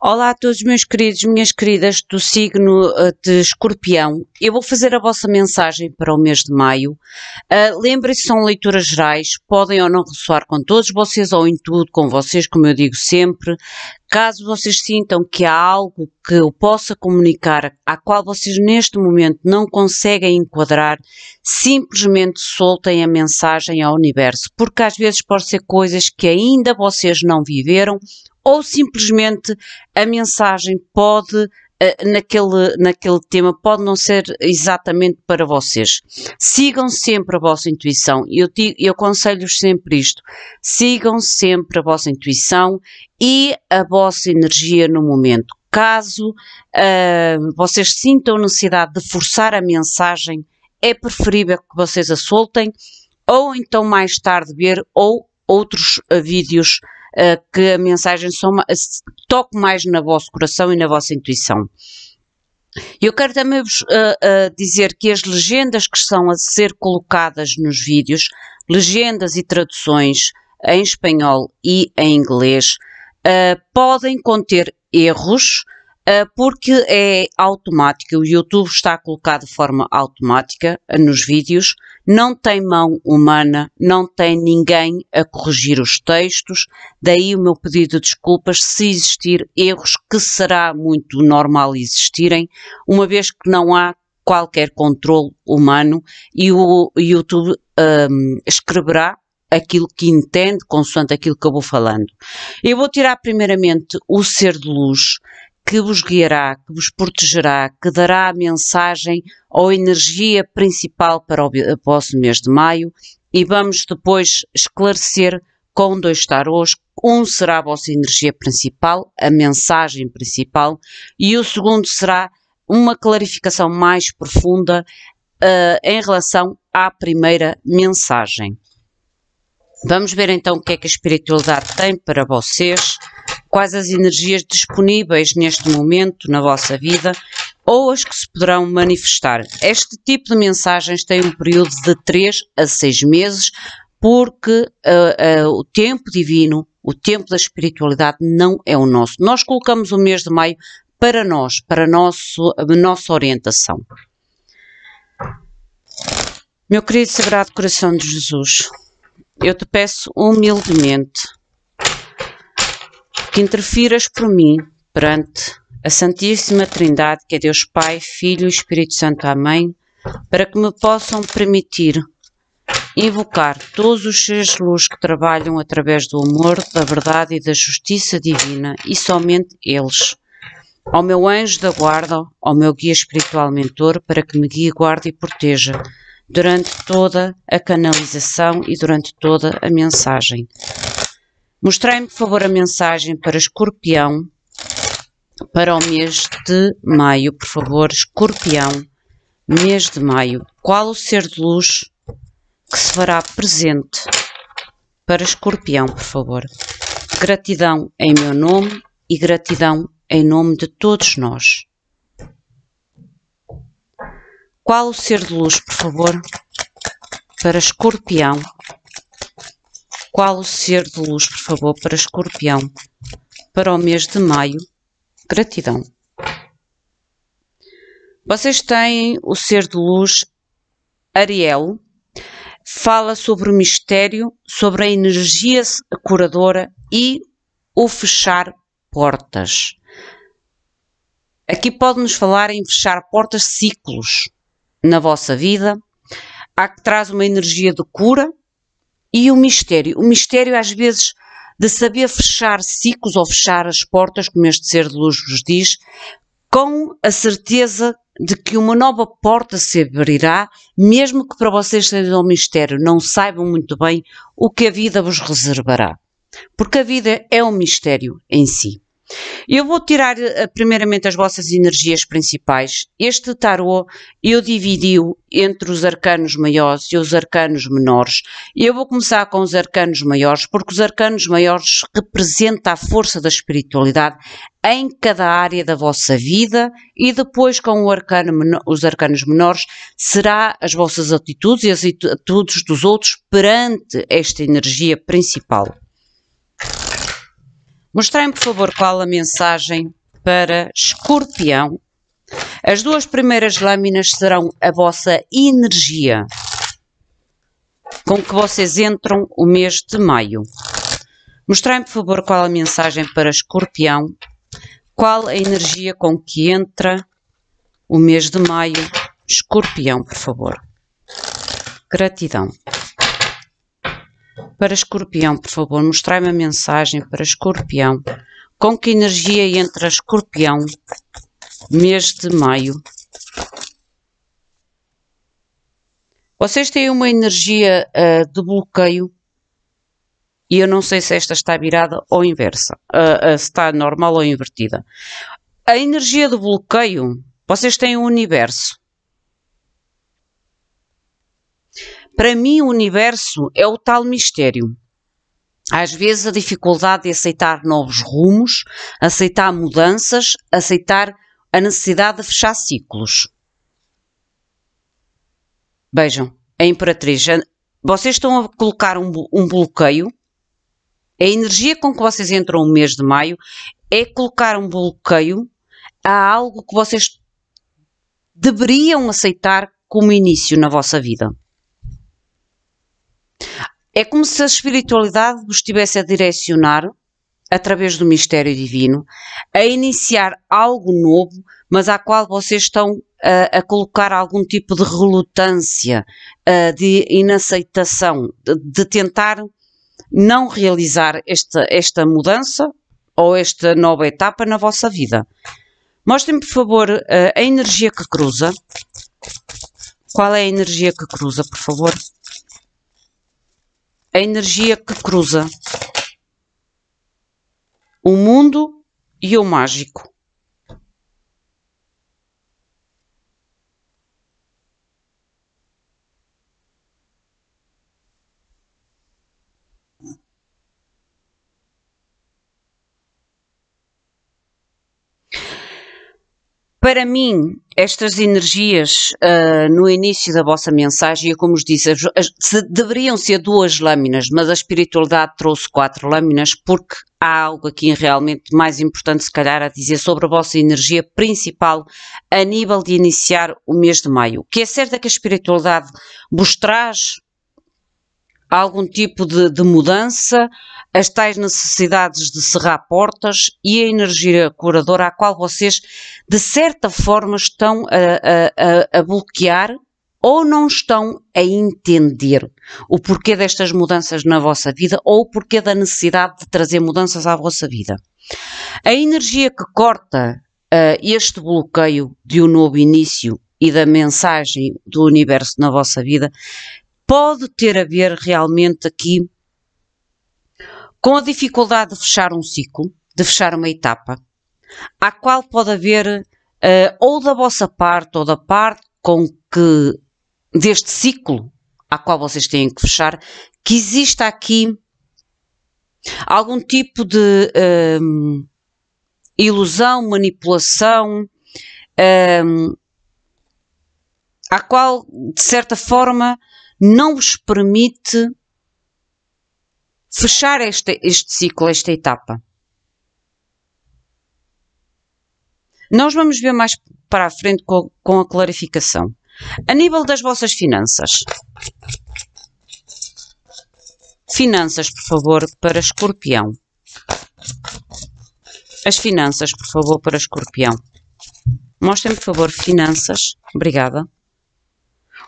Olá a todos meus queridos, minhas queridas do signo de Escorpião. Eu vou fazer a vossa mensagem para o mês de maio. Lembrem-se, são leituras gerais, podem ou não ressoar com todos vocês ou em tudo com vocês, como eu digo sempre. Caso vocês sintam que há algo que eu possa comunicar, a qual vocês neste momento não conseguem enquadrar, simplesmente soltem a mensagem ao universo, porque às vezes pode ser coisas que ainda vocês não viveram, ou simplesmente a mensagem pode, naquele tema, pode não ser exatamente para vocês. Sigam sempre a vossa intuição. Eu aconselho-vos sempre isto. Sigam sempre a vossa intuição e a vossa energia no momento. Caso vocês sintam necessidade de forçar a mensagem, é preferível que vocês a soltem, ou então mais tarde ver outros vídeos que a mensagem toque mais no vosso coração e na vossa intuição. Eu quero também vos dizer que as legendas que estão a ser colocadas nos vídeos, legendas e traduções em espanhol e em inglês, podem conter erros, porque é automático. O YouTube está colocado de forma automática nos vídeos, não tem mão humana, não tem ninguém a corrigir os textos, daí o meu pedido de desculpas se existir erros, que será muito normal existirem, uma vez que não há qualquer controle humano e o YouTube escreverá aquilo que entende, consoante aquilo que eu vou falando. Eu vou tirar primeiramente o ser de luz, que vos guiará, que vos protegerá, que dará a mensagem ou energia principal para o vosso mês de maio, e vamos depois esclarecer com 2 tarôs. Um será a vossa energia principal, a mensagem principal, e o segundo será uma clarificação mais profunda em relação à primeira mensagem. Vamos ver então o que é que a espiritualidade tem para vocês, quais as energias disponíveis neste momento na vossa vida ou as que se poderão manifestar. Este tipo de mensagens tem um período de 3 a 6 meses, porque o tempo divino, o tempo da espiritualidade não é o nosso. Nós colocamos o mês de maio para nós, para a nossa orientação. Meu querido Sagrado Coração de Jesus, eu te peço humildemente que interfiras por mim perante a Santíssima Trindade, que é Deus Pai, Filho e Espírito Santo. Amém. Para que me possam permitir invocar todos os seres de luz que trabalham através do amor, da verdade e da justiça divina, e somente eles. Ao meu anjo da guarda, ao meu guia espiritual mentor, para que me guie, guarde e proteja durante toda a canalização e durante toda a mensagem. Mostrai-me, por favor, a mensagem para Escorpião, para o mês de maio, por favor. Escorpião, mês de maio. Qual o ser de luz que se fará presente para Escorpião, por favor? Gratidão em meu nome e gratidão em nome de todos nós. Qual o ser de luz, por favor, para Escorpião? Qual o ser de luz, por favor, para Escorpião, para o mês de maio? Gratidão. Vocês têm o ser de luz Ariel, fala sobre o mistério, sobre a energia curadora e o fechar portas. Aqui pode-nos falar em fechar portas, ciclos na vossa vida. Há que traz uma energia de cura. E o mistério às vezes de saber fechar ciclos ou fechar as portas, como este ser de luz vos diz, com a certeza de que uma nova porta se abrirá, mesmo que para vocês seja um mistério, não saibam muito bem o que a vida vos reservará. Porque a vida é um mistério em si. Eu vou tirar primeiramente as vossas energias principais. Este tarô eu dividi-o entre os arcanos maiores e os arcanos menores. Eu vou começar com os arcanos maiores, porque os arcanos maiores representam a força da espiritualidade em cada área da vossa vida, e depois com os arcanos menores será as vossas atitudes e as atitudes dos outros perante esta energia principal. Mostrem-me, por favor, qual a mensagem para Escorpião. As duas primeiras lâminas serão a vossa energia com que vocês entram o mês de maio. Mostrem-me, por favor, qual a mensagem para Escorpião. Qual a energia com que entra o mês de maio? Escorpião, por favor. Gratidão. Para Escorpião, por favor, mostrai-me a mensagem para Escorpião. Com que energia entra Escorpião, mês de maio? Vocês têm uma energia de bloqueio e eu não sei se esta está virada ou inversa, se está normal ou invertida. A energia de bloqueio, vocês têm o universo. Para mim, o universo é o tal mistério. Às vezes, a dificuldade de aceitar novos rumos, aceitar mudanças, aceitar a necessidade de fechar ciclos. Vejam, a Imperatriz, vocês estão a colocar um bloqueio. A energia com que vocês entram no mês de maio é colocar um bloqueio a algo que vocês deveriam aceitar como início na vossa vida. É como se a espiritualidade vos estivesse a direcionar, através do mistério divino, a iniciar algo novo, mas à qual vocês estão a colocar algum tipo de relutância, de inaceitação, de tentar não realizar esta mudança ou esta nova etapa na vossa vida. Mostrem-me, por favor, a energia que cruza. Qual é a energia que cruza, por favor? A energia que cruza o mundo e o mágico. Para mim, estas energias, no início da vossa mensagem, como vos disse, deveriam ser 2 lâminas, mas a espiritualidade trouxe 4 lâminas, porque há algo aqui realmente mais importante, se calhar, a dizer sobre a vossa energia principal a nível de iniciar o mês de maio. O que é certo é que a espiritualidade vos traz algum tipo de mudança, as tais necessidades de cerrar portas e a energia curadora à qual vocês, de certa forma, estão a bloquear ou não estão a entender o porquê destas mudanças na vossa vida ou o porquê da necessidade de trazer mudanças à vossa vida. A energia que corta este bloqueio de um novo início e da mensagem do universo na vossa vida pode ter a ver realmente aqui com a dificuldade de fechar um ciclo, de fechar uma etapa, à qual pode haver, ou da vossa parte, ou da parte com que, deste ciclo, à qual vocês têm que fechar, que exista aqui algum tipo de ilusão, manipulação, à qual, de certa forma, não vos permite fechar este ciclo, esta etapa. Nós vamos ver mais para a frente com a clarificação. A nível das vossas finanças. Finanças, por favor, para Escorpião. As finanças, por favor, para Escorpião. Mostrem, por favor, finanças. Obrigada.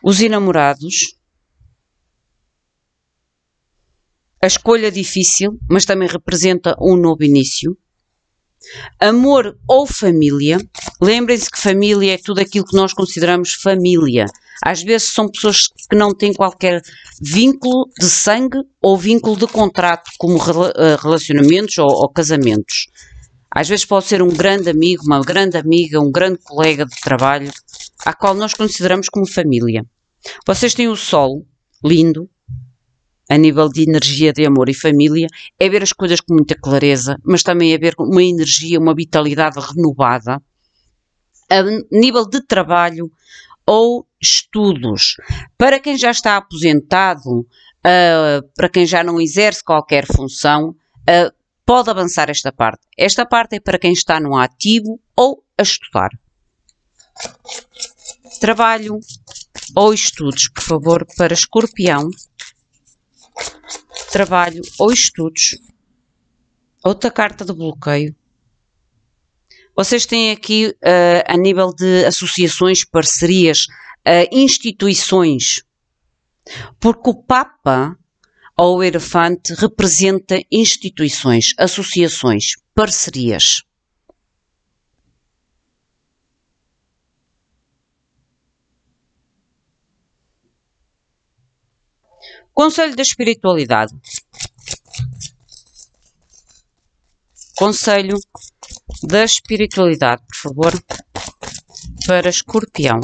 Os enamorados. A escolha difícil, mas também representa um novo início. Amor ou família. Lembrem-se que família é tudo aquilo que nós consideramos família. Às vezes são pessoas que não têm qualquer vínculo de sangue ou vínculo de contrato, como relacionamentos ou casamentos. Às vezes pode ser um grande amigo, uma grande amiga, um grande colega de trabalho, a qual nós consideramos como família. Vocês têm o Sol, lindo, a nível de energia de amor e família, é ver as coisas com muita clareza, mas também é ver uma energia, uma vitalidade renovada. A nível de trabalho ou estudos. Para quem já está aposentado, para quem já não exerce qualquer função, pode avançar esta parte. Esta parte é para quem está no ativo ou a estudar. Trabalho ou estudos, por favor, para Escorpião. Trabalho ou estudos. Outra carta de bloqueio. Vocês têm aqui, a nível de associações, parcerias, instituições. Porque o Papa ou o Hierophante representa instituições, associações, parcerias. Conselho da espiritualidade. Conselho da espiritualidade, por favor, para Escorpião.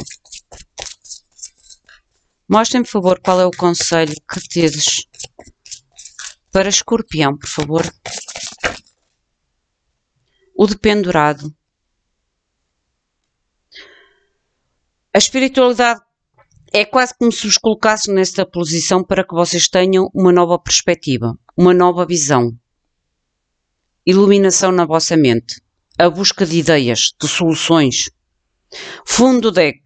Mostrem, por favor, qual é o conselho que tedes para Escorpião, por favor. O dependurado. A espiritualidade é quase como se vos colocasse nesta posição para que vocês tenham uma nova perspectiva, uma nova visão. Iluminação na vossa mente. A busca de ideias, de soluções. Fundo deck.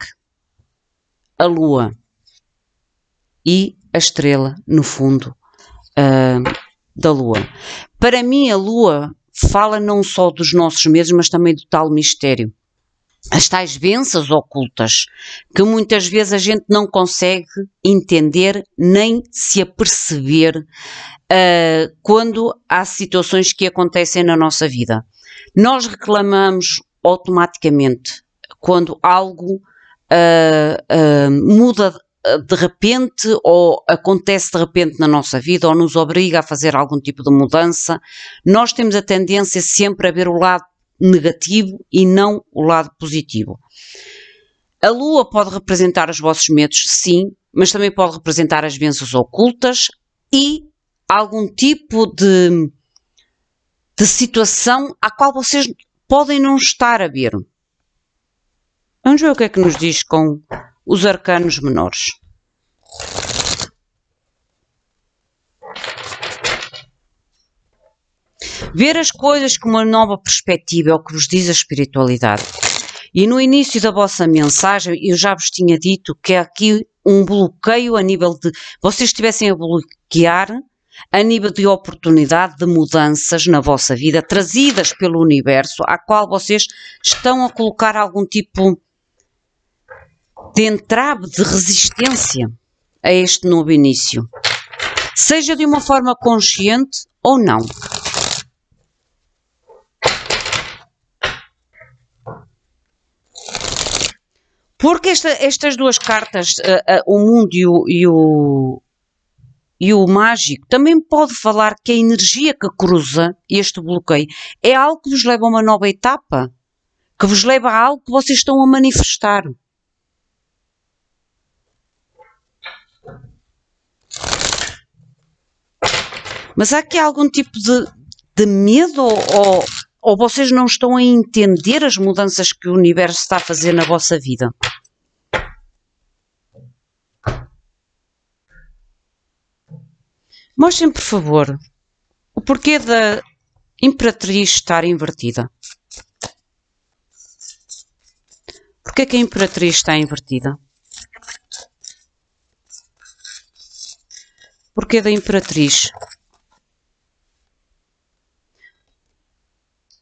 A lua. E a estrela no fundo da lua. Para mim a lua fala não só dos nossos medos, mas também do tal mistério. As tais bênçãos ocultas, que muitas vezes a gente não consegue entender nem se aperceber quando há situações que acontecem na nossa vida. Nós reclamamos automaticamente quando algo muda de repente ou acontece de repente na nossa vida ou nos obriga a fazer algum tipo de mudança. Nós temos a tendência sempre a ver o lado negativo e não o lado positivo. A lua pode representar os vossos medos, sim, mas também pode representar as bênçãos ocultas e algum tipo de situação à qual vocês podem não estar a ver. Vamos ver o que é que nos diz com os arcanos menores. Ver as coisas com uma nova perspectiva é o que vos diz a espiritualidade. E no início da vossa mensagem eu já vos tinha dito que é aqui um bloqueio a nível de... vocês estivessem a bloquear a nível de oportunidade de mudanças na vossa vida, trazidas pelo universo, à qual vocês estão a colocar algum tipo de entrave, de resistência a este novo início. Seja de uma forma consciente ou não. Porque estas duas cartas, o mundo e o mágico, também pode falar que a energia que cruza este bloqueio é algo que vos leva a uma nova etapa, que vos leva a algo que vocês estão a manifestar. Mas há aqui algum tipo de medo ou vocês não estão a entender as mudanças que o universo está a fazer na vossa vida? Mostrem, por favor, o porquê da Imperatriz estar invertida. Porquê que a Imperatriz está invertida? Porquê da Imperatriz?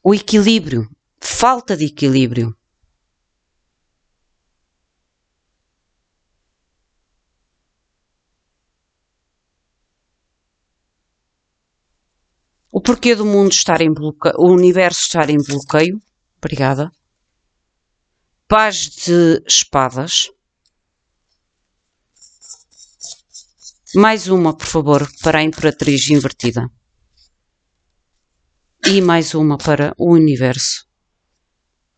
O equilíbrio. Falta de equilíbrio. O porquê do mundo estar em bloqueio, o universo estar em bloqueio. Obrigada. Paz de espadas. Mais uma, por favor, para a Imperatriz invertida. E mais uma para o universo.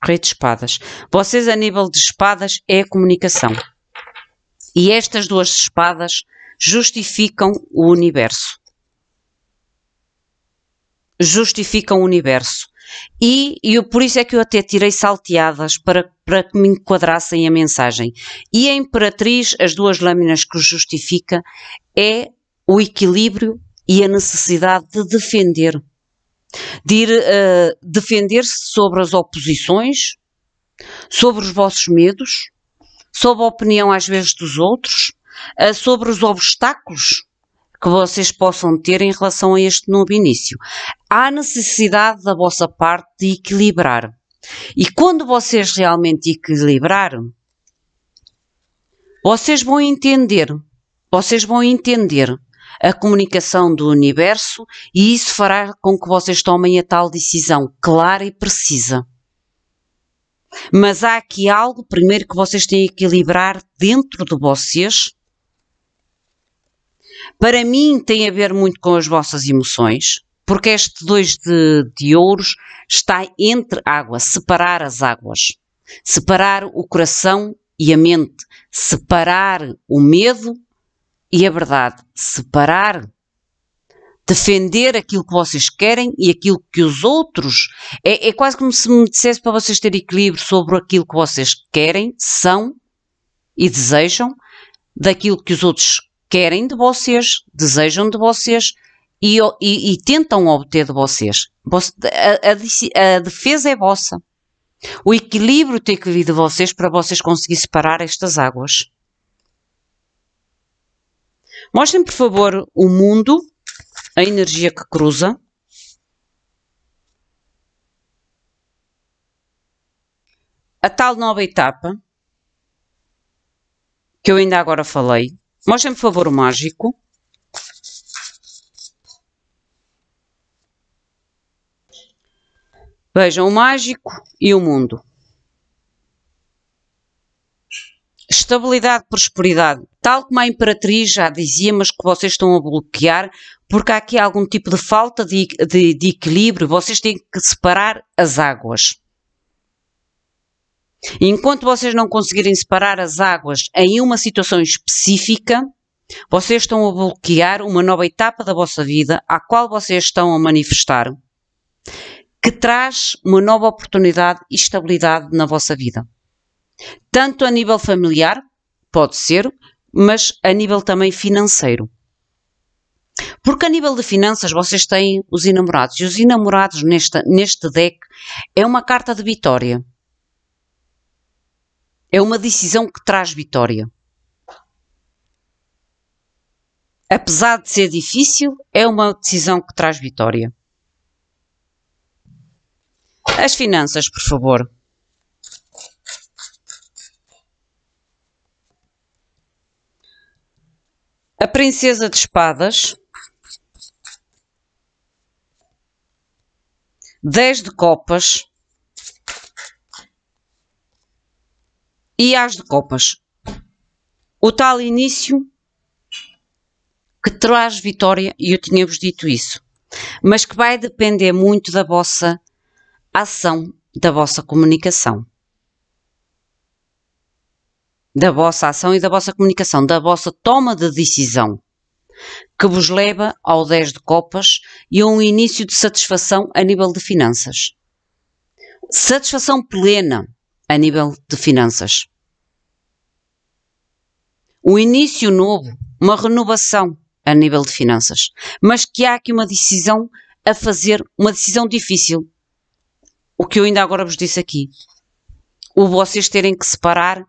Rei de espadas. Vocês, a nível de espadas, é a comunicação. E estas duas espadas justificam o universo. Justificam o universo. E por isso é que eu até tirei salteadas para que me enquadrassem a mensagem. E a Imperatriz, as duas lâminas que o justifica, é o equilíbrio e a necessidade de defender de ir defender-se sobre as oposições, sobre os vossos medos, sobre a opinião às vezes dos outros, sobre os obstáculos que vocês possam ter em relação a este novo início. Há necessidade da vossa parte de equilibrar. E quando vocês realmente equilibrarem, vocês vão entender a comunicação do universo e isso fará com que vocês tomem a tal decisão clara e precisa. Mas há aqui algo, primeiro, que vocês têm que equilibrar dentro de vocês. Para mim tem a ver muito com as vossas emoções, porque este 2 de ouros está entre água, separar as águas, separar o coração e a mente, separar o medo e a verdade, separar, defender aquilo que vocês querem e aquilo que os outros, é quase como se me dissesse para vocês terem equilíbrio sobre aquilo que vocês querem, são e desejam, daquilo que os outros querem de vocês, desejam de vocês e tentam obter de vocês. A defesa é vossa. O equilíbrio tem que vir de vocês para vocês conseguirem separar estas águas. Mostrem, por favor, o mundo, a energia que cruza. A tal nova etapa, que eu ainda agora falei. Mostrem, por favor, o mágico. Vejam o mágico e o mundo. Estabilidade, prosperidade. Tal como a Imperatriz já dizia, mas que vocês estão a bloquear, porque há aqui algum tipo de falta de equilíbrio. Vocês têm que separar as águas. E enquanto vocês não conseguirem separar as águas em uma situação específica, vocês estão a bloquear uma nova etapa da vossa vida, à qual vocês estão a manifestar, que traz uma nova oportunidade e estabilidade na vossa vida. Tanto a nível familiar, pode ser, mas a nível também financeiro. Porque a nível de finanças vocês têm os enamorados. E os enamorados neste deck é uma carta de vitória. É uma decisão que traz vitória. Apesar de ser difícil, é uma decisão que traz vitória. As finanças, por favor. A princesa de espadas. 10 de copas. E as de copas. O tal início que traz vitória, e eu tinha-vos dito isso, mas que vai depender muito da vossa ação, da vossa comunicação. Da vossa ação e da vossa comunicação, da vossa toma de decisão, que vos leva ao 10 de copas e a um início de satisfação a nível de finanças. Satisfação plena a nível de finanças. Um início novo, uma renovação a nível de finanças. Mas que há aqui uma decisão a fazer, uma decisão difícil. O que eu ainda agora vos disse aqui. O vocês terem que separar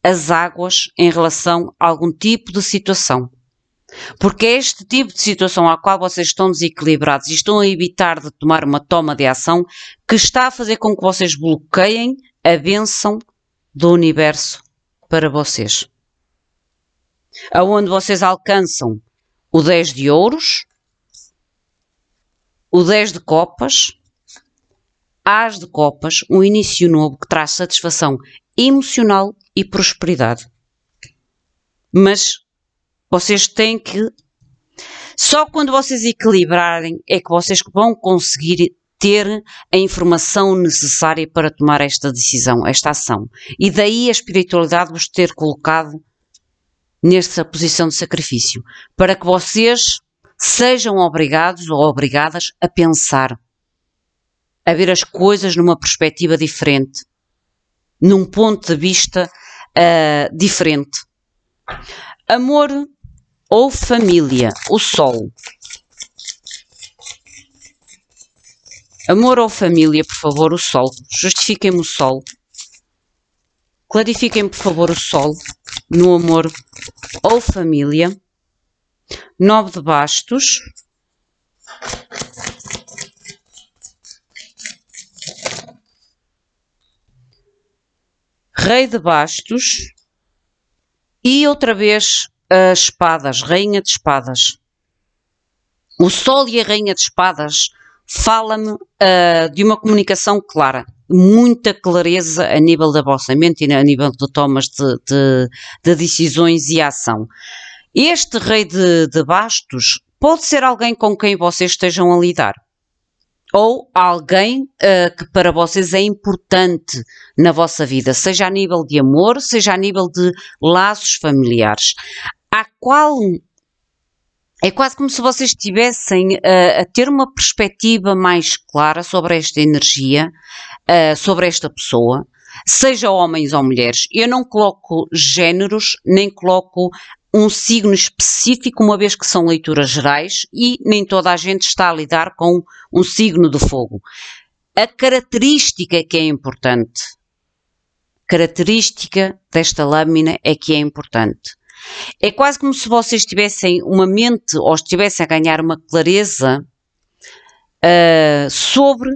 as águas em relação a algum tipo de situação. Porque é este tipo de situação à qual vocês estão desequilibrados e estão a evitar de tomar uma toma de ação que está a fazer com que vocês bloqueiem a bênção do universo para vocês. Aonde vocês alcançam o 10 de ouros, o 10 de copas, as de copas, um início novo que traz satisfação emocional e prosperidade. Mas vocês têm que... Só quando vocês equilibrarem é que vocês vão conseguir ter a informação necessária para tomar esta decisão, esta ação. E daí a espiritualidade vos ter colocado nesta posição de sacrifício, para que vocês sejam obrigados ou obrigadas a pensar, a ver as coisas numa perspectiva diferente, num ponto de vista diferente. Amor ou família, o Sol. Amor ou família, por favor, o Sol. Justifiquem-me o Sol. Clarifiquem, por favor, o Sol no amor ou família. 9 de bastos. Rei de bastos. E outra vez as espadas, rainha de espadas. O Sol e a rainha de espadas fala-me de uma comunicação clara. Muita clareza a nível da vossa mente e a nível de tomas de decisões e ação. Este rei de bastos pode ser alguém com quem vocês estejam a lidar. Ou alguém que para vocês é importante na vossa vida, seja a nível de amor, seja a nível de laços familiares. É quase como se vocês estivessem a ter uma perspectiva mais clara sobre esta energia, sobre esta pessoa, seja homens ou mulheres. Eu não coloco géneros, nem coloco um signo específico, uma vez que são leituras gerais e nem toda a gente está a lidar com um signo de fogo. A característica que é importante, característica desta lâmina é que é importante. É quase como se vocês tivessem uma mente ou estivessem a ganhar uma clareza sobre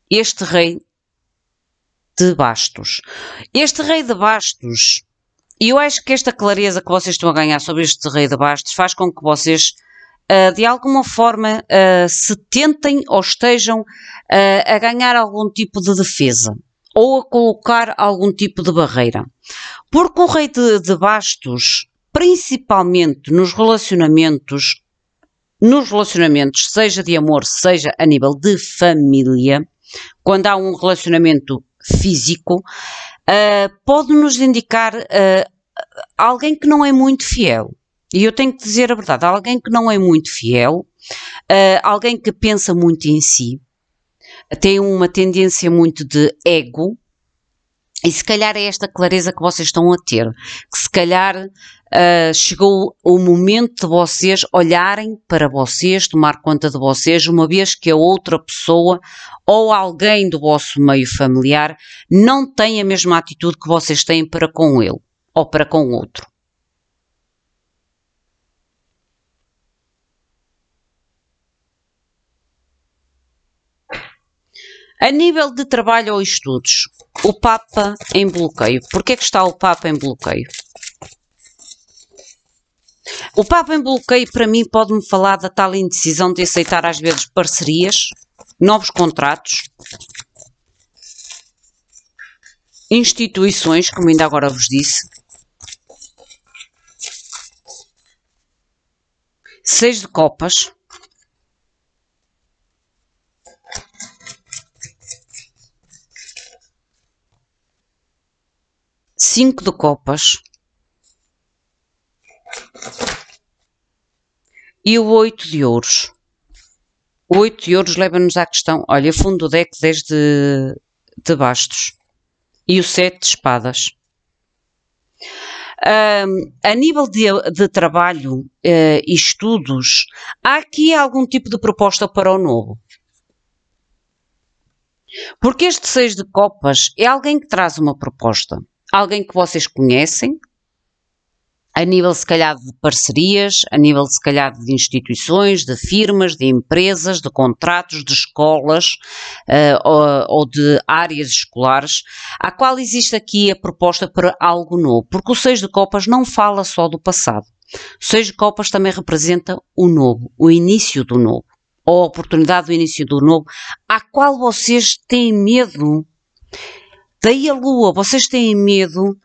este rei de bastos. Este rei de bastos, e eu acho que esta clareza que vocês estão a ganhar sobre este rei de bastos faz com que vocês, de alguma forma, se tentem ou estejam a ganhar algum tipo de defesa ou a colocar algum tipo de barreira. Porque o rei de bastos, principalmente nos relacionamentos, seja de amor, seja a nível de família, quando há um relacionamento físico, pode nos indicar alguém que não é muito fiel. E eu tenho que dizer a verdade, alguém que não é muito fiel, alguém que pensa muito em si, tem uma tendência muito de ego, e se calhar é esta clareza que vocês estão a ter, que se calhar chegou o momento de vocês olharem para vocês, tomar conta de vocês, uma vez que a outra pessoa ou alguém do vosso meio familiar não tem a mesma atitude que vocês têm para com ele ou para com o outro. A nível de trabalho ou estudos, o Papa em bloqueio. Porquê que está o Papa em bloqueio? O Papa em bloqueio, para mim, pode-me falar da tal indecisão de aceitar às vezes parcerias, novos contratos, instituições, como ainda agora vos disse. 6 de copas. Cinco de copas e o 8 de ouros. O 8 de ouros leva-nos à questão, olha, fundo do deck 10 de bastos e o 7 de espadas. A nível de trabalho e estudos, há aqui algum tipo de proposta para o novo. Porque este 6 de copas é alguém que traz uma proposta. Alguém que vocês conhecem, a nível se calhar de parcerias, a nível se calhar de instituições, de firmas, de empresas, de contratos, de escolas ou de áreas escolares, à qual existe aqui a proposta para algo novo. Porque o 6 de copas não fala só do passado. O 6 de copas também representa o novo, o início do novo, ou a oportunidade do início do novo, à qual vocês têm medo. Daí a lua, vocês têm medo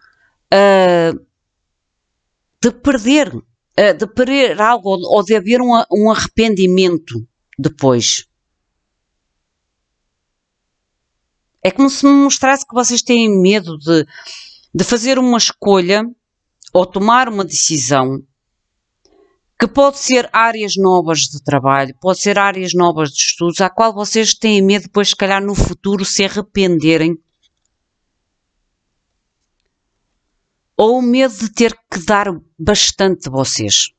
de perder algo ou de haver um arrependimento depois. É como se me mostrasse que vocês têm medo de fazer uma escolha ou tomar uma decisão que pode ser áreas novas de trabalho, pode ser áreas novas de estudos, à qual vocês têm medo depois, se calhar, no futuro se arrependerem. Ou o medo de ter que dar bastante de vocês.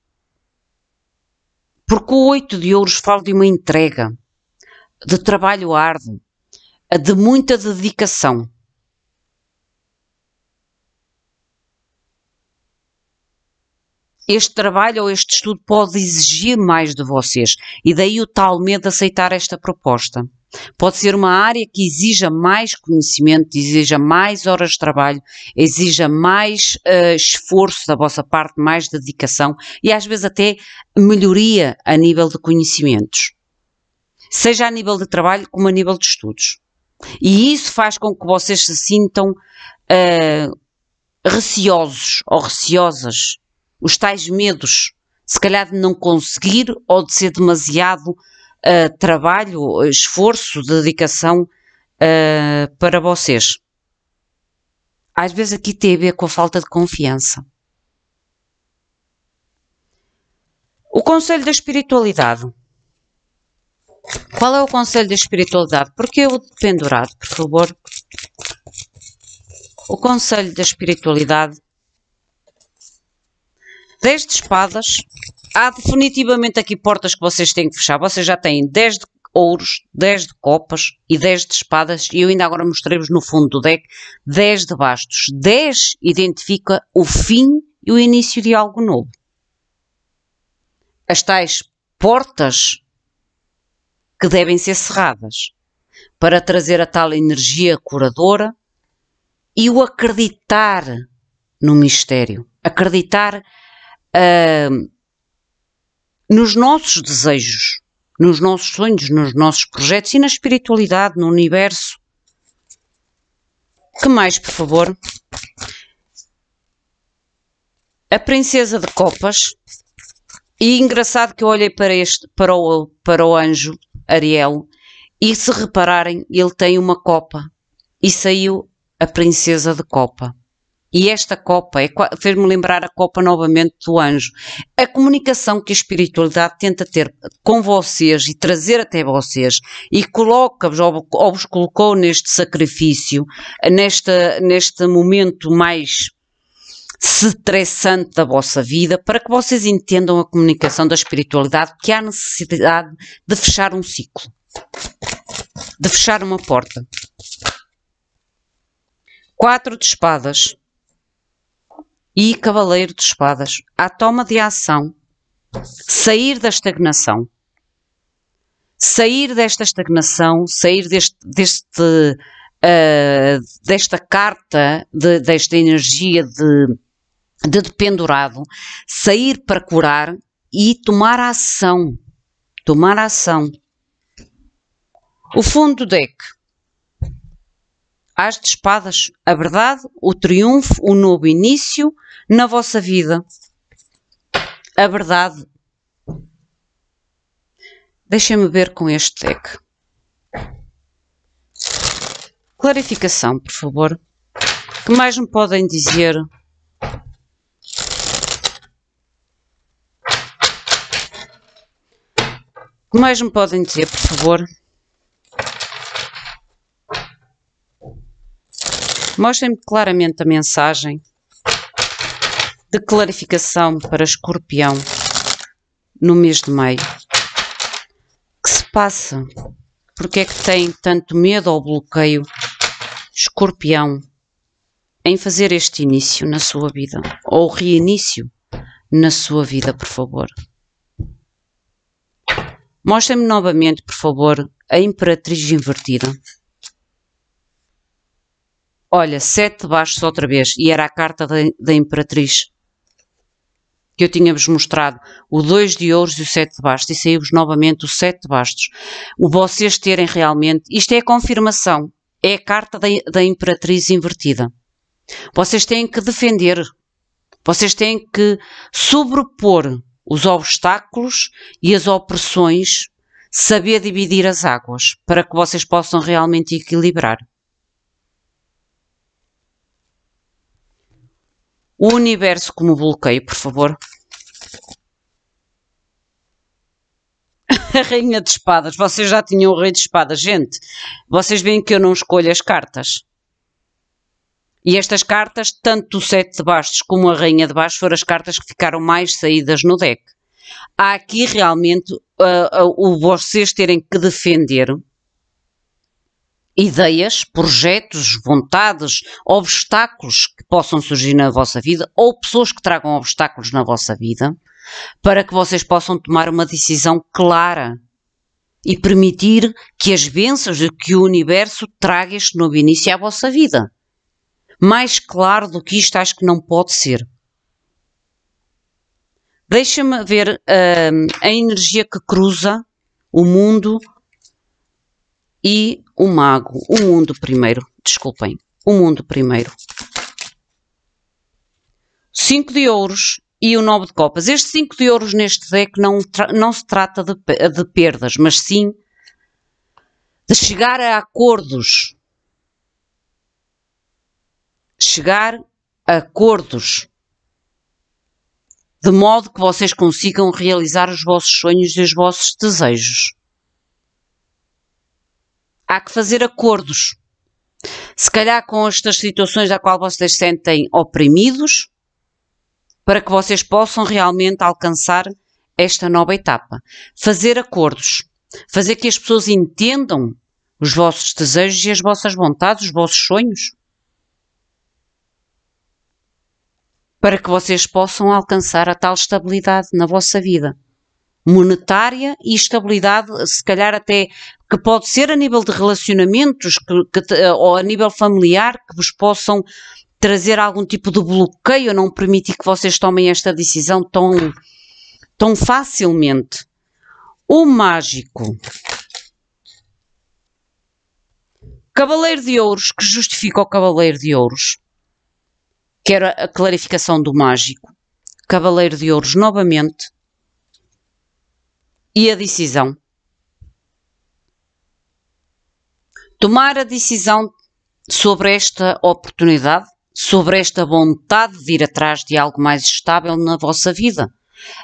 Porque o 8 de ouros fala de uma entrega. de trabalho árduo, de muita dedicação. Este trabalho ou este estudo pode exigir mais de vocês e daí o tal medo de aceitar esta proposta. Pode ser uma área que exija mais conhecimento, exija mais horas de trabalho, exija mais esforço da vossa parte, mais dedicação e às vezes até melhoria a nível de conhecimentos. Seja a nível de trabalho como a nível de estudos. E isso faz com que vocês se sintam receosos ou receosas. Os tais medos, se calhar de não conseguir ou de ser demasiado trabalho, esforço, dedicação para vocês. Às vezes aqui tem a ver com a falta de confiança. O conselho da espiritualidade. Qual é o conselho da espiritualidade? Porque o pendurado, por favor. O conselho da espiritualidade. 10 de espadas. Há definitivamente aqui portas que vocês têm que fechar. Vocês já têm 10 de ouros, 10 de copas e 10 de espadas. E eu ainda agora mostrei-vos no fundo do deck 10 de bastos. 10 identifica o fim e o início de algo novo. As tais portas que devem ser cerradas para trazer a tal energia curadora e o acreditar no mistério. Acreditar nos nossos desejos, nos nossos sonhos, nos nossos projetos e na espiritualidade, no universo. Que mais, por favor? A princesa de copas. E engraçado que eu olhei para o anjo Ariel e se repararem, ele tem uma copa e saiu a princesa de copa. E esta copa fez-me lembrar a copa novamente do anjo. A comunicação que a espiritualidade tenta ter com vocês e trazer até vocês e coloca-vos ou vos colocou neste sacrifício, neste momento mais estressante da vossa vida, para que vocês entendam a comunicação da espiritualidade, que há necessidade de fechar um ciclo, de fechar uma porta. 4 de espadas. E cavaleiro de espadas, a toma de ação, sair da estagnação, sair desta estagnação, sair desta carta, desta energia de pendurado, sair para curar e tomar ação, O fundo do deck. As de espadas, a verdade, o triunfo, o novo início na vossa vida. A verdade. Deixem-me ver com este deck. Clarificação, por favor. O que mais me podem dizer? O que mais me podem dizer, por favor? Mostrem-me claramente a mensagem de clarificação para Escorpião no mês de maio. O que se passa? Porque é que tem tanto medo ou bloqueio, Escorpião, em fazer este início na sua vida? Ou reinício na sua vida, por favor? Mostrem-me novamente, por favor, a Imperatriz invertida. Olha, 7 de bastos outra vez, e era a carta da Imperatriz que eu tinha-vos mostrado, o 2 de ouros e o 7 de bastos, e saiu-vos novamente o 7 de bastos. O vocês terem realmente, isto é a confirmação, é a carta da Imperatriz invertida. Vocês têm que defender, vocês têm que sobrepor os obstáculos e as opressões, saber dividir as águas, para que vocês possam realmente equilibrar. O universo como bloqueio, por favor. A rainha de espadas. Vocês já tinham o rei de espadas. Gente, vocês veem que eu não escolho as cartas. E estas cartas, tanto o 7 de bastos como a rainha de bastos, foram as cartas que ficaram mais saídas no deck. Há aqui realmente o vocês terem que defender ideias, projetos, vontades, obstáculos que possam surgir na vossa vida ou pessoas que tragam obstáculos na vossa vida, para que vocês possam tomar uma decisão clara e permitir que as bênçãos e que o universo traga este novo início à vossa vida. Mais claro do que isto acho que não pode ser. Deixa-me ver a energia que cruza o mundo e o mago. O mundo primeiro, desculpem. O mundo primeiro. 5 de ouros e o 9 de copas. Este 5 de ouros neste deck não se trata de perdas, mas sim de chegar a acordos. Chegar a acordos. De modo que vocês consigam realizar os vossos sonhos e os vossos desejos. Há que fazer acordos. Se calhar com estas situações da qual vocês se sentem oprimidos, para que vocês possam realmente alcançar esta nova etapa. Fazer acordos. Fazer que as pessoas entendam os vossos desejos e as vossas vontades, os vossos sonhos. Para que vocês possam alcançar a tal estabilidade na vossa vida. Monetária e estabilidade, se calhar até que pode ser a nível de relacionamentos ou a nível familiar, que vos possam trazer algum tipo de bloqueio ou não permitir que vocês tomem esta decisão tão facilmente. O mágico. Cavaleiro de ouros, que justifica o cavaleiro de ouros. Quero a clarificação do mágico. Cavaleiro de ouros novamente. E a decisão. Tomar a decisão sobre esta oportunidade, sobre esta vontade de ir atrás de algo mais estável na vossa vida,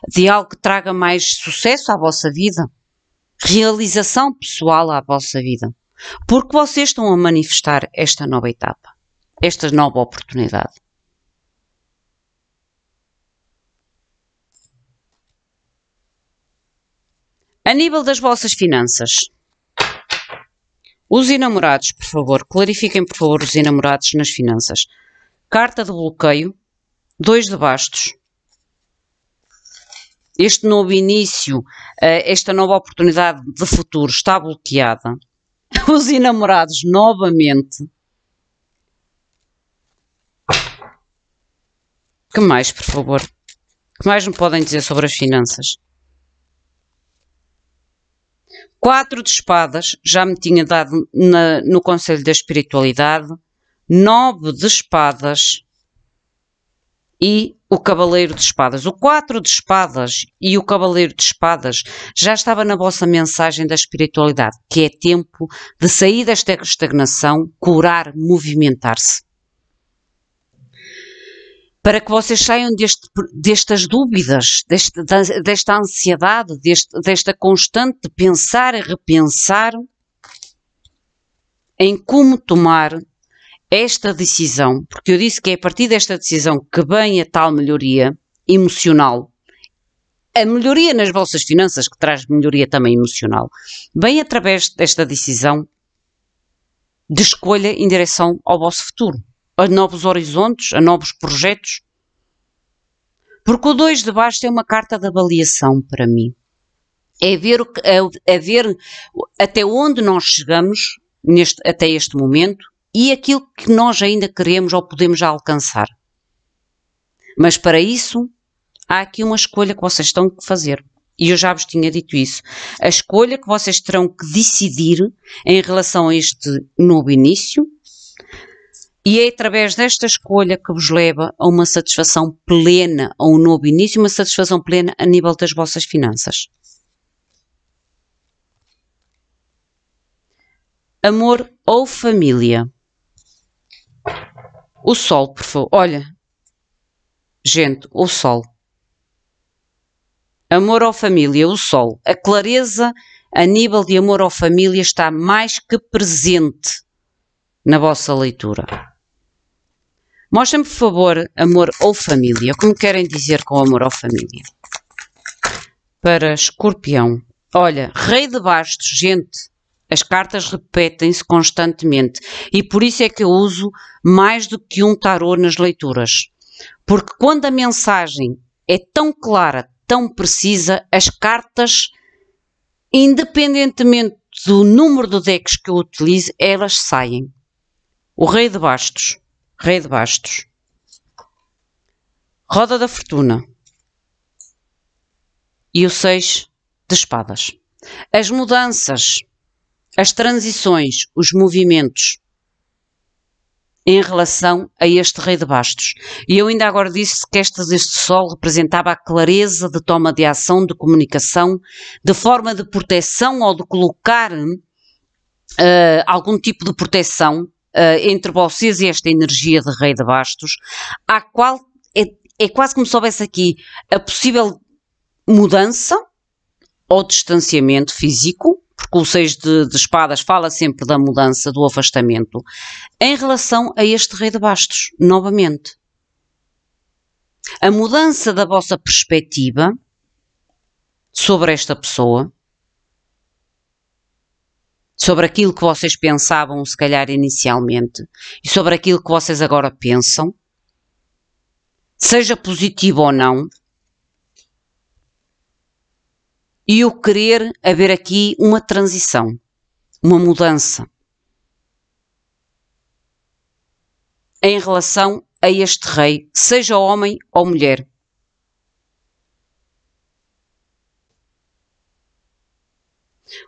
de algo que traga mais sucesso à vossa vida, realização pessoal à vossa vida, porque vocês estão a manifestar esta nova etapa, esta nova oportunidade. A nível das vossas finanças, os enamorados, por favor, clarifiquem por favor os enamorados nas finanças. Carta de bloqueio, 2 de bastos. Este novo início, esta nova oportunidade de futuro está bloqueada. Os enamorados novamente. Que mais, por favor? Que mais me podem dizer sobre as finanças? 4 de espadas, já me tinha dado no Conselho da Espiritualidade. 9 de espadas e o Cavaleiro de Espadas. O 4 de espadas e o Cavaleiro de Espadas já estava na vossa mensagem da espiritualidade, que é tempo de sair desta estagnação, curar, movimentar-se. Para que vocês saiam destas dúvidas, desta ansiedade, desta constante pensar e repensar em como tomar esta decisão, porque eu disse que é a partir desta decisão que vem a tal melhoria emocional, a melhoria nas vossas finanças, que traz melhoria também emocional, vem através desta decisão de escolha em direção ao vosso futuro, a novos horizontes, a novos projetos. Porque o 2 de baixo é uma carta de avaliação para mim. É ver até onde nós chegamos até este momento e aquilo que nós ainda queremos ou podemos alcançar. Mas para isso, há aqui uma escolha que vocês estão a fazer. E eu já vos tinha dito isso. A escolha que vocês terão que decidir em relação a este novo início. E é através desta escolha que vos leva a uma satisfação plena, a um novo início, uma satisfação plena a nível das vossas finanças. Amor ou família? O Sol, por favor. Olha, gente, o Sol. Amor ou família? O Sol. A clareza a nível de amor ou família está mais que presente na vossa leitura. Mostrem-me, por favor, amor ou família. Como querem dizer com amor ou família? Para Escorpião. Olha, Rei de Bastos, gente. As cartas repetem-se constantemente e por isso é que eu uso mais do que um tarô nas leituras. Porque quando a mensagem é tão clara, tão precisa, as cartas, independentemente do número de decks que eu utilize, elas saem. O Rei de Bastos, Rei de Bastos, Roda da Fortuna e o 6 de Espadas. As mudanças, as transições, os movimentos em relação a este Rei de Bastos. E eu ainda agora disse que este Sol representava a clareza de toma de ação, de comunicação, de forma de proteção ou de colocar algum tipo de proteção entre vocês e esta energia de Rei de Bastos, à qual é quase como se houvesse aqui a possível mudança ou distanciamento físico, porque o 6 de Espadas fala sempre da mudança, do afastamento, em relação a este Rei de Bastos, novamente. A mudança da vossa perspectiva sobre esta pessoa, sobre aquilo que vocês pensavam, se calhar, inicialmente, e sobre aquilo que vocês agora pensam, seja positivo ou não, e o querer haver aqui uma transição, uma mudança em relação a este rei, seja homem ou mulher.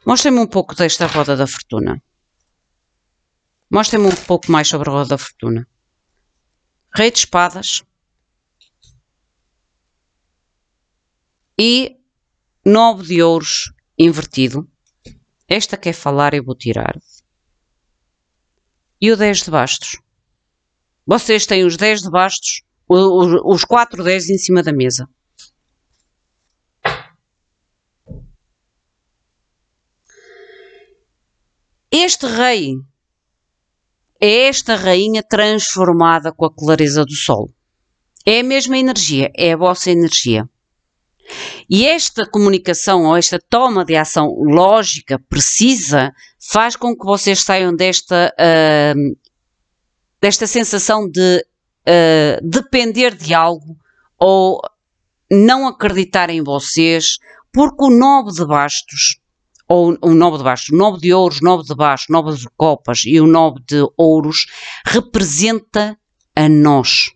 Mostrem-me um pouco desta Roda da Fortuna. Mostrem-me um pouco mais sobre a Roda da Fortuna. Rei de Espadas e 9 de ouros invertido. Esta quer falar, eu vou tirar. E o 10 de bastos. Vocês têm os 10 de bastos, os 4 10 em cima da mesa. Este rei é esta rainha transformada com a clareza do sol. É a mesma energia, é a vossa energia. E esta comunicação ou esta toma de ação lógica, precisa, faz com que vocês saiam desta sensação de depender de algo ou não acreditar em vocês, porque o 9 de bastos, ou o 9 de bastos, 9 de ouros, 9 de bastos, 9 de copas e o 9 de ouros, representa a nós.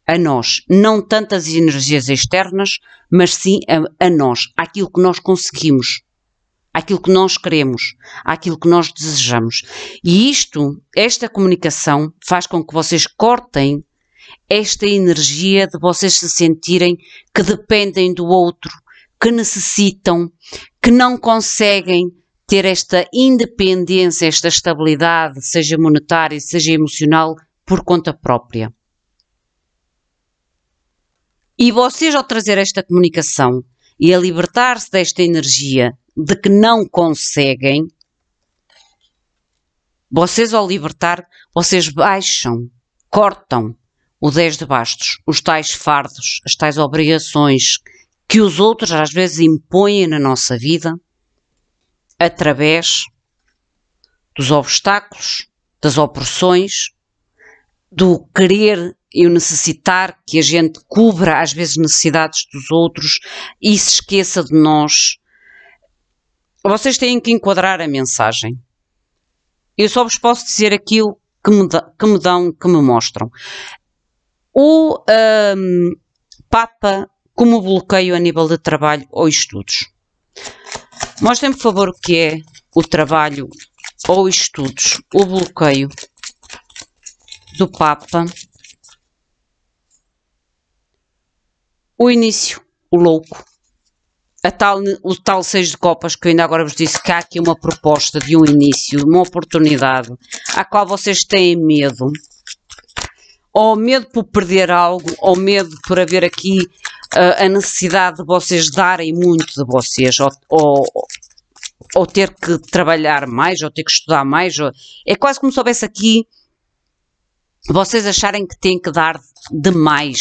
A nós, não tanto as energias externas, mas sim a nós, aquilo que nós conseguimos, aquilo que nós queremos, aquilo que nós desejamos. E esta comunicação faz com que vocês cortem esta energia de vocês se sentirem que dependem do outro, que necessitam, que não conseguem ter esta independência, esta estabilidade, seja monetária, seja emocional, por conta própria. E vocês, ao trazer esta comunicação e a libertar-se desta energia de que não conseguem, vocês, ao libertar, vocês baixam, cortam o 10 de bastos, os tais fardos, as tais obrigações que os outros às vezes impõem na nossa vida, através dos obstáculos, das opressões, do querer e o necessitar que a gente cubra às vezes necessidades dos outros e se esqueça de nós. Vocês têm que enquadrar a mensagem. Eu só vos posso dizer aquilo que me mostram. O Papa como bloqueio a nível de trabalho ou estudos. Mostrem, por favor, o que é o trabalho ou estudos, o bloqueio do Papa, o início, o louco, o tal 6 de copas que eu ainda agora vos disse que há aqui uma proposta de um início, uma oportunidade, à qual vocês têm medo, ou medo por perder algo, ou medo por haver aqui a necessidade de vocês darem muito de vocês, ou ter que trabalhar mais, ou ter que estudar mais, é quase como se houvesse aqui vocês acharem que têm que dar demais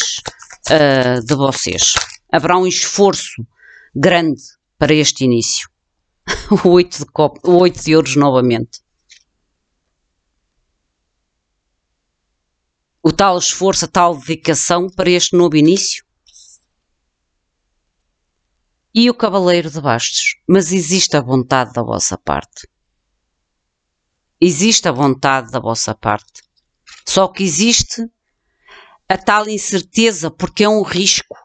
de vocês. Haverá um esforço grande para este início. o 8 de copas, o 8 de ouros novamente. O tal esforço, a tal dedicação para este novo início. E o cavaleiro de bastos. Mas existe a vontade da vossa parte. Existe a vontade da vossa parte. Só que existe a tal incerteza, porque é um risco.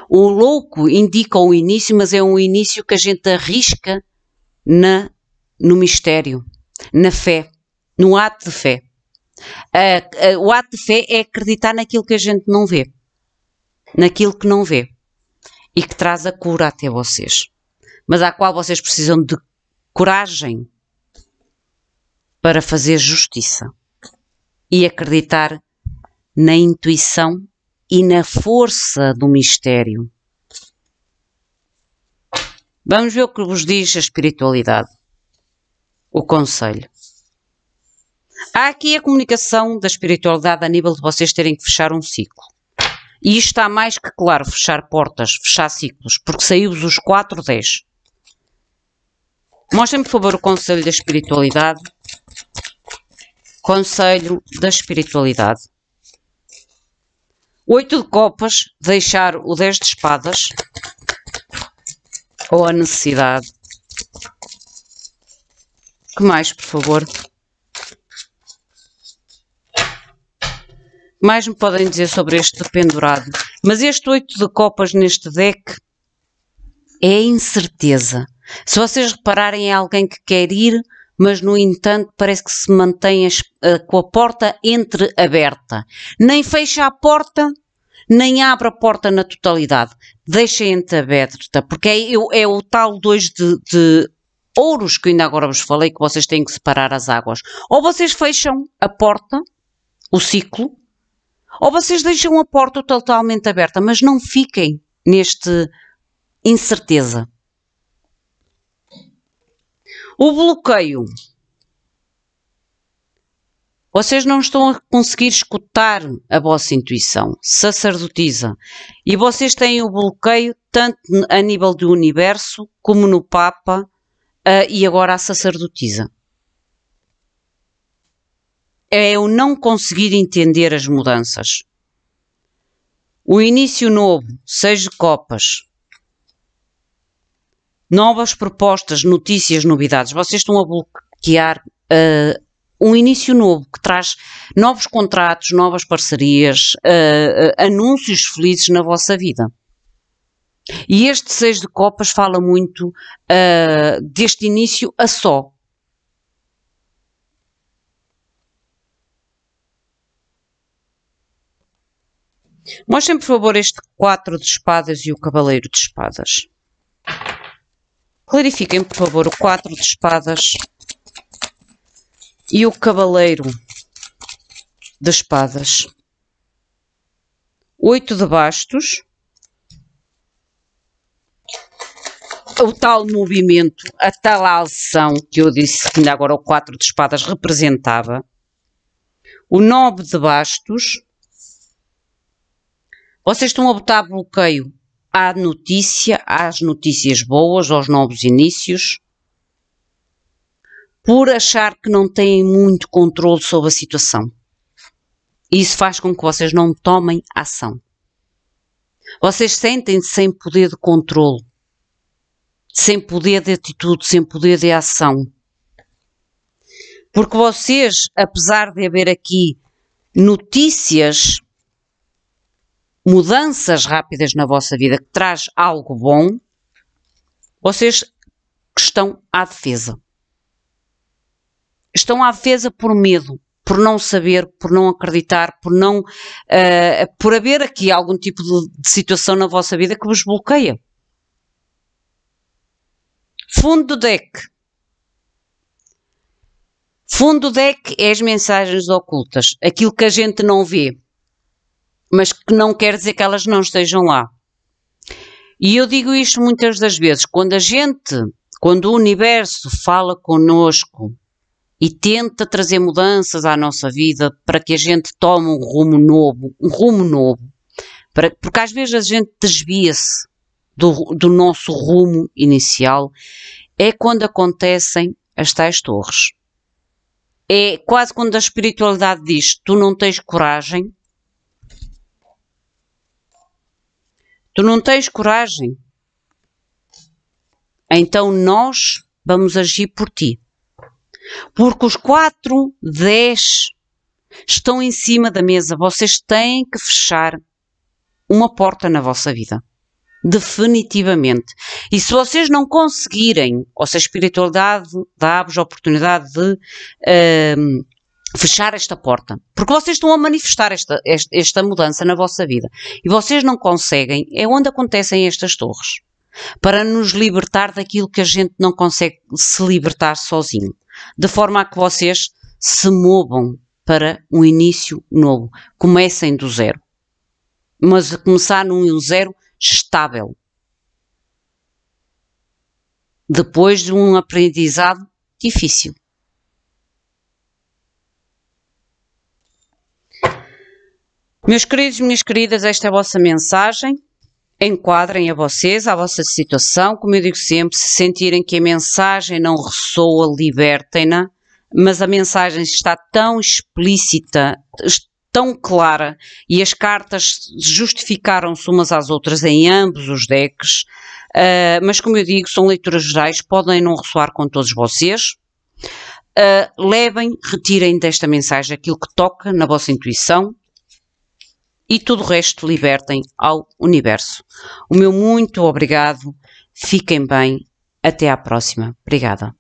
O louco indica o início, mas é um início que a gente arrisca no mistério, na fé, no ato de fé. O ato de fé é acreditar naquilo que a gente não vê, naquilo que não vê e que traz a cura até vocês, mas à qual vocês precisam de coragem para fazer justiça e acreditar na intuição e na força do mistério. Vamos ver o que vos diz a espiritualidade, o conselho. Há aqui a comunicação da espiritualidade a nível de vocês terem que fechar um ciclo. E isto está mais que claro, fechar portas, fechar ciclos, porque saiu-vos os 4-10. Mostrem-me, por favor, o conselho da espiritualidade. Conselho da espiritualidade. 8 de copas, deixar o 10 de espadas. Ou a necessidade. Que mais, por favor? Mais me podem dizer sobre este pendurado? Mas este 8 de copas neste deck é a incerteza. Se vocês repararem, é alguém que quer ir, mas no entanto parece que se mantém com a porta entreaberta. Nem fecha a porta, nem abre a porta na totalidade. Deixa entreaberta, porque é o tal 2 de ouros que ainda agora vos falei, que vocês têm que separar as águas. Ou vocês fecham a porta, o ciclo, ou vocês deixam a porta totalmente aberta, mas não fiquem neste incerteza. O bloqueio. Vocês não estão a conseguir escutar a vossa intuição, sacerdotisa. E vocês têm o bloqueio tanto a nível do universo, como no Papa e agora a sacerdotisa. É o não conseguir entender as mudanças. O início novo, 6 de copas. Novas propostas, notícias, novidades. Vocês estão a bloquear um início novo que traz novos contratos, novas parcerias, anúncios felizes na vossa vida. E este 6 de copas fala muito deste início a só. Mostrem, por favor, este 4 de espadas e o cavaleiro de espadas. Clarifiquem, por favor, o 4 de espadas e o cavaleiro de espadas. 8 de bastos. O tal movimento, a tal alção que eu disse que ainda agora o 4 de espadas representava. O 9 de bastos. Vocês estão a botar bloqueio à notícia, às notícias boas, aos novos inícios, por achar que não têm muito controle sobre a situação. Isso faz com que vocês não tomem ação. Vocês sentem-se sem poder de controle, sem poder de atitude, sem poder de ação. Porque vocês, apesar de haver aqui notícias, mudanças rápidas na vossa vida que traz algo bom, vocês estão à defesa. Estão à defesa por medo, por não saber, por não acreditar, por haver aqui algum tipo de situação na vossa vida que vos bloqueia. Fundo do deck. Fundo do deck é as mensagens ocultas, aquilo que a gente não vê, mas que não quer dizer que elas não estejam lá. E eu digo isto muitas das vezes, quando o universo fala connosco e tenta trazer mudanças à nossa vida para que a gente tome um rumo novo, porque às vezes a gente desvia-se do nosso rumo inicial, é quando acontecem as tais torres. É quase quando a espiritualidade diz, tu não tens coragem. Tu não tens coragem. Então nós vamos agir por ti. Porque os 4, 10 estão em cima da mesa. Vocês têm que fechar uma porta na vossa vida. Definitivamente. E se vocês não conseguirem, ou se a espiritualidade dá-vos a oportunidade de fechar esta porta, porque vocês estão a manifestar esta mudança na vossa vida, e vocês não conseguem, é onde acontecem estas torres. Para nos libertar daquilo que a gente não consegue se libertar sozinho. De forma a que vocês se movam para um início novo. Comecem do zero. Mas a começar num zero estável. Depois de um aprendizado difícil. Meus queridos, minhas queridas, esta é a vossa mensagem. Enquadrem a vocês, a vossa situação. Como eu digo sempre, se sentirem que a mensagem não ressoa, libertem-na. Mas a mensagem está tão explícita, tão clara, e as cartas justificaram-se umas às outras em ambos os decks, mas como eu digo, são leituras gerais, podem não ressoar com todos vocês. Levem, retirem desta mensagem aquilo que toca na vossa intuição e tudo o resto libertem ao universo. O meu muito obrigado, fiquem bem, até à próxima. Obrigada.